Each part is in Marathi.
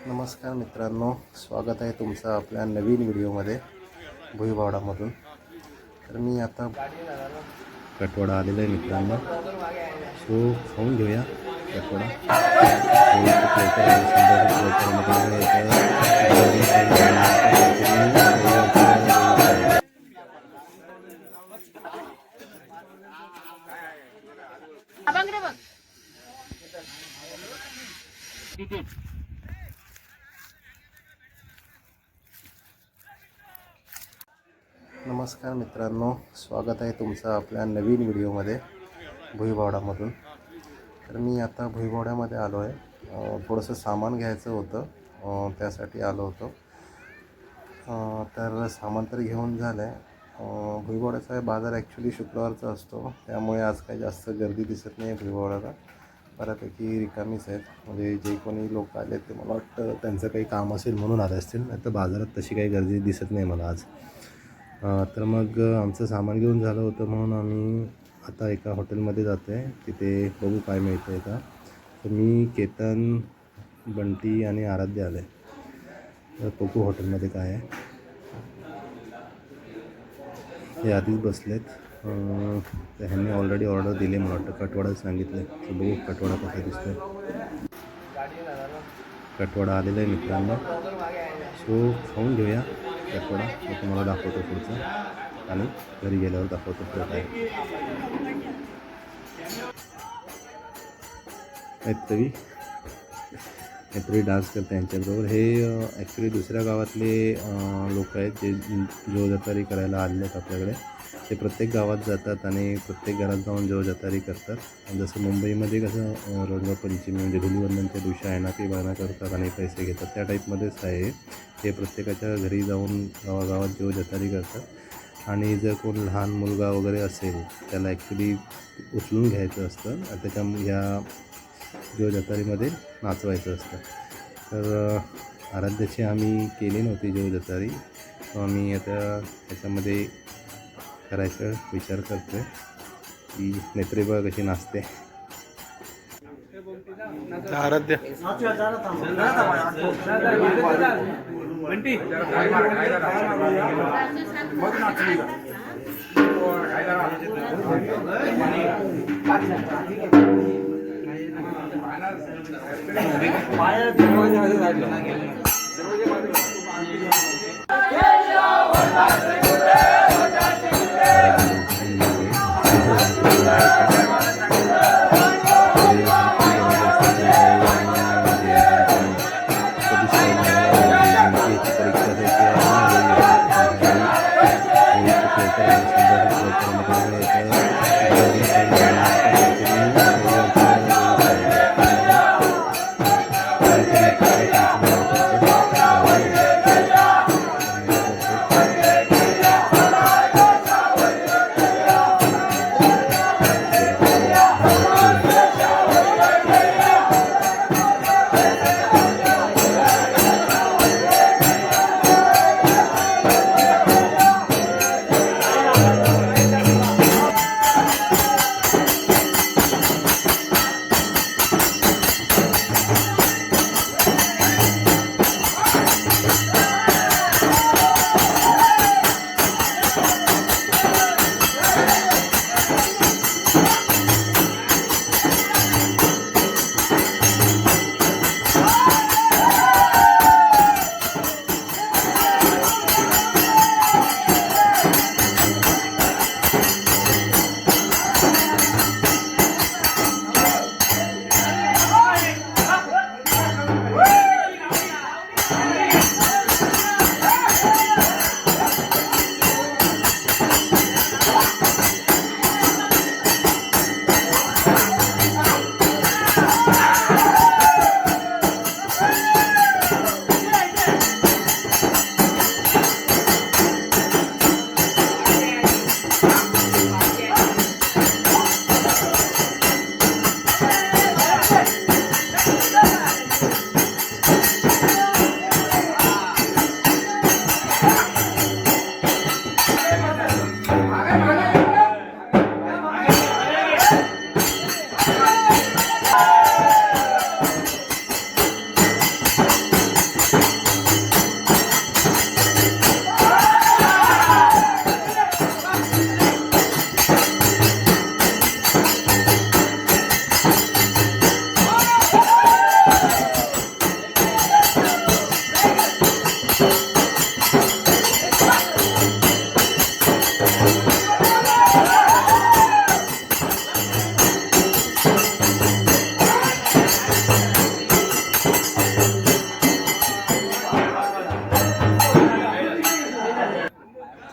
नमस्कार मित्रांनो, स्वागत आहे तुमचं आपल्या नवीन व्हिडिओमध्ये भुईबावडामधून। तर मी आता कटवाडा आलेला आहे मित्रांनो, सो खाऊन घेऊया कटवाडा। नमस्कार मित्रांनो, स्वागत आहे तुमचं आपल्या नवीन व्हिडिओमध्ये भुईबावडामधून। तर मी आता भुईबावड्यामध्ये आलो आहे, थोडंसं सामान घ्यायचं होतं, त्यासाठी आलो होतो। तर सामान तर घेऊन झालं आहे। भुईबावड्याचा बाजार ॲक्च्युली शुक्रवारचा असतो, त्यामुळे आज काही जास्त गर्दी दिसत नाही आहे भुईबावड्याला। बऱ्यापैकी रिकामीच आहेत, म्हणजे जे कोणी लोक आले ते मला वाटतं त्यांचं काही काम असेल म्हणून आले असतील, नाही तर बाजारात तशी काही गर्दी दिसत नाही मला आज। तर मग आमचं सामान घेऊन झालं होतं म्हणून आम्ही आता एका हॉटेलमध्ये जातो आहे, तिथे बघू काय मिळतं आहे का। तर मी, केतन, बंटी आणि आराध्य आले, तर बघू हॉटेलमध्ये काय आहे। हे आधीच बसलेत, तर ह्यांनी ऑलरेडी ऑर्डर दिली, मला वाटतं कटवाडा सांगितलं आहे। तर बघू कटवाडा कसा दिसतो आहे। कटवाडा आलेला आहे मित्रांनो, सो खाऊन घेऊया कटवाडा। मी तुम्हाला दाखवतो पुढचं, आणि घरी गेल्यावर दाखवतो पुढं काय। मैत्री डान्स करते यांच्याबरोबर। हे ॲक्च्युली दुसऱ्या गावातले लोक आहेत जे जो जतारी करायला आलेले आहेत आपल्याकडे। ते प्रत्येक गावात जातात आणि प्रत्येक घरात जाऊन जो जतारी करतात। जसं मुंबईमध्ये कसं रंगपंचमी म्हणजे धुलीवंदनच्या दिवशी आहे ना, ते बाणा करतात आणि पैसे घेतात, त्या टाईपमध्येच आहे हे। प्रत्येकाच्या घरी जाऊन गावागावात जो जतारी करतात, आणि जर कोण लहान मुलगा वगैरे असेल त्याला ॲक्च्युली उचलून घ्यायचं असतं, त्याच्या ह्या जो जतारीमध्ये नाचवायचं असतं। तर आराध्याची आम्ही केली नव्हती जो जतारी, तो आम्ही आता त्याच्यामध्ये करायचा विचार करतो आहे की नेत्री बघा कशी नाचते। आराध्य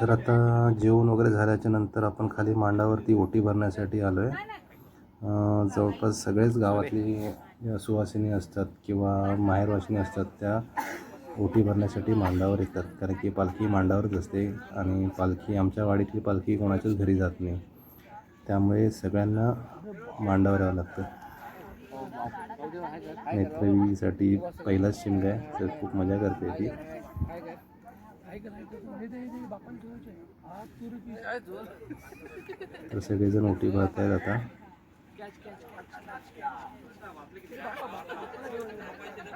तर आता जेवण वगैरे झाल्याच्या नंतर आपण खाली मांडावरती ओटी भरण्यासाठी आलो आहे. जवळपास सगळेच गावातली ज्या सुवासिनी असतात किंवा माहेरवासिनी असतात त्या ओटी भरण्यासाठी मांडावर येतात, कारण की पालखी मांडावरच असते आणि पालखी आमच्या वाडीतली पालखी कोणाच्याच घरी जात नाही, त्यामुळे सगळ्यांना मांडावर यावं लागतं. नेत्रवीसाठी पहिलाच शिमगा आहे, तर खूप मजा करते ती. तर सगळेजण ओटी भरत आहेत आता.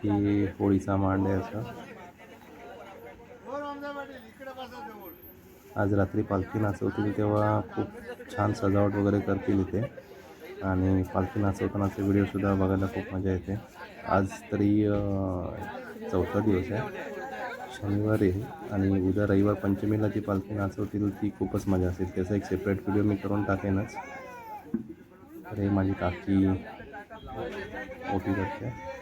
ही होळीचा मांड आहे असा. आज रात्री पालखी नाचवतील तेव्हा खूप छान सजावट वगैरे करतील इथे, आणि पालखी नाचवतानाचे व्हिडिओसुद्धा बघायला खूप मजा येते. आज तरी 4था दिवस आहे, शनिवारी आहे, आणि उद्या रविवार पंचमीला जी पालखी नाचवतील ती खूपच मजा असेल. त्याचा एक सेपरेट व्हिडिओ मी करून टाकेनच. तर हे माझी काकी ओटी करते.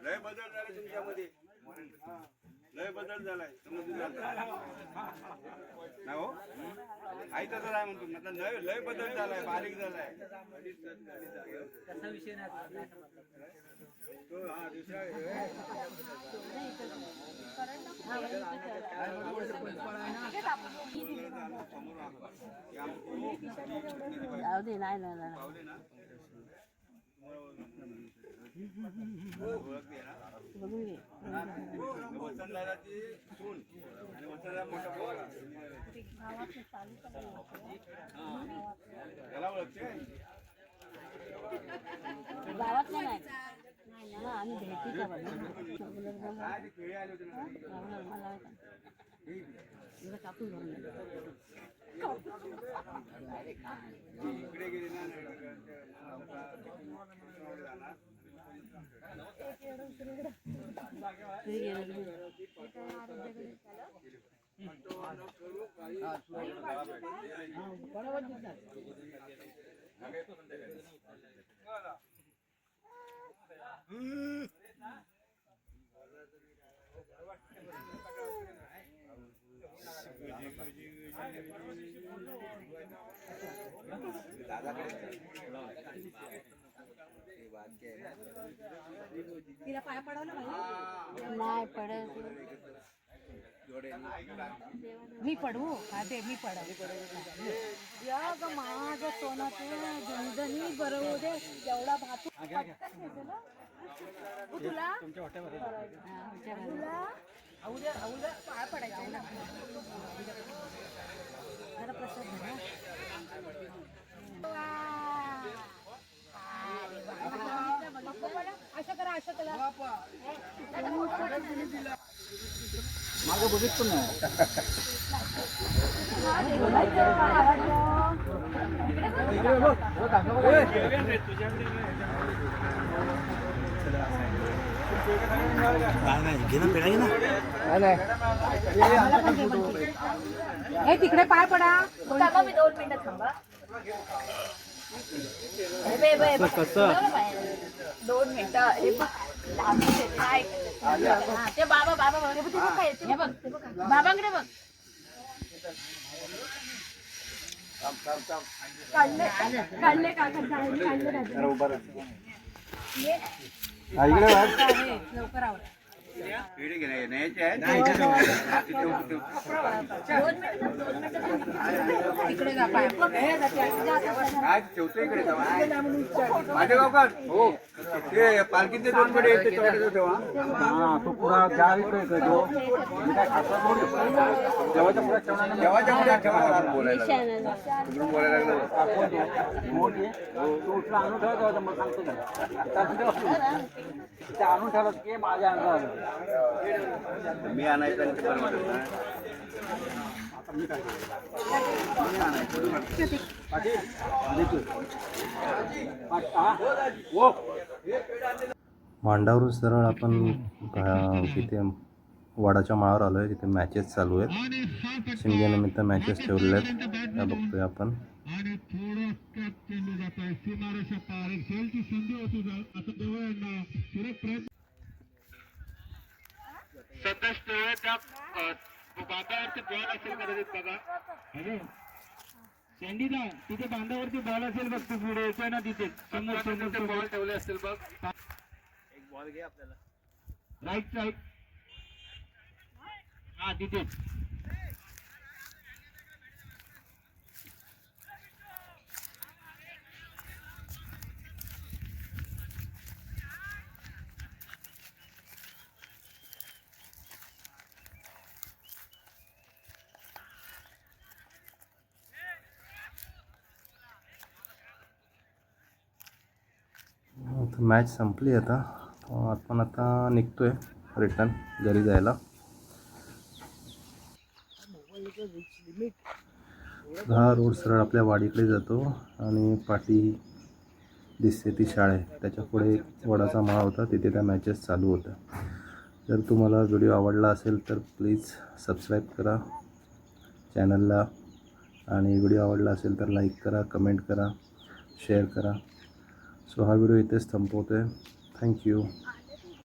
लय बदल झाला तुमच्यामध्ये, लय बदल झालाय ना हो. आई तसं आहे म्हणतो, म्हटलं लय लय बदल झालाय, बारीक झालाय. वसंतदादाची सून आणि वसंतदादा मोठा भाऊ त्याला ओळखते. गावात नाही ना, आम्ही भेटीच्या खेळी आले होते कापून भरून इकडे गेले ना. तिला पाया पडवलं नाही पडत. मी पडवू का ते मी पडव माझं सोनं जनधनी बरोबर दे एवढा भातू तुला पाया पडायचं ना. जरा प्रसाद अशा करा अशा करा मागं बघित पण नाही. हे तिकडे पाय पडा. मी 2 मिनिटं थांबा. 2 मिनिटं. हे बघ काय ते बाबा बाबा काय बघ बाबांकडे बघ. काढले लवकर आवर. इकडे जा पाय. काय ठेवतो इकडे माझे गावकर हो ते पालखीचे 2 कडे येते तेव्हा तो पुरा त्या इकडे तो काय खाता जेवाच्या पुढे ठेवणार. जेवाच्या पुढे ठेवा बोलायला आणून ठेवा मग सांगतो आणून ठेवलं की माझ्या अंगावर मी आणायचं. मांडावरून सरळ आपण तिथे वडाच्या माळावर आलो आहे. तिथे मॅचेस चालू आहेत. शिमग्यानिमित्त मॅचेस ठेवलेले आहेत त्या बघतोय आपण. शेंडीला तिथे बांधावरती बॉल असेल बघ, तू पुढे येतोय ना तिथे समोर समोर बॉल ठेवले असतील बघ. एक बॉल घे आपल्याला राईट साईड. हा तिथेच. मॅच संपली आता. आपण आता निघतोय रिटर्न घरी जायला. हा रोड सरळ आपल्या वाडीकडे जातो आणि पाठी दिसते ती शाळा आहे. त्याच्या पुढे एक वडाचा माळा होता, तिथे त्या मॅचेस चालू होत्या. जर तुम्हाला व्हिडिओ आवडला असेल तर प्लीज सबस्क्राईब करा चॅनलला, आणि व्हिडिओ आवडला असेल तर लाईक करा, कमेंट करा, शेअर करा. सो हा व्हिडिओ इथेच संपवतो आहे. थँक्यू.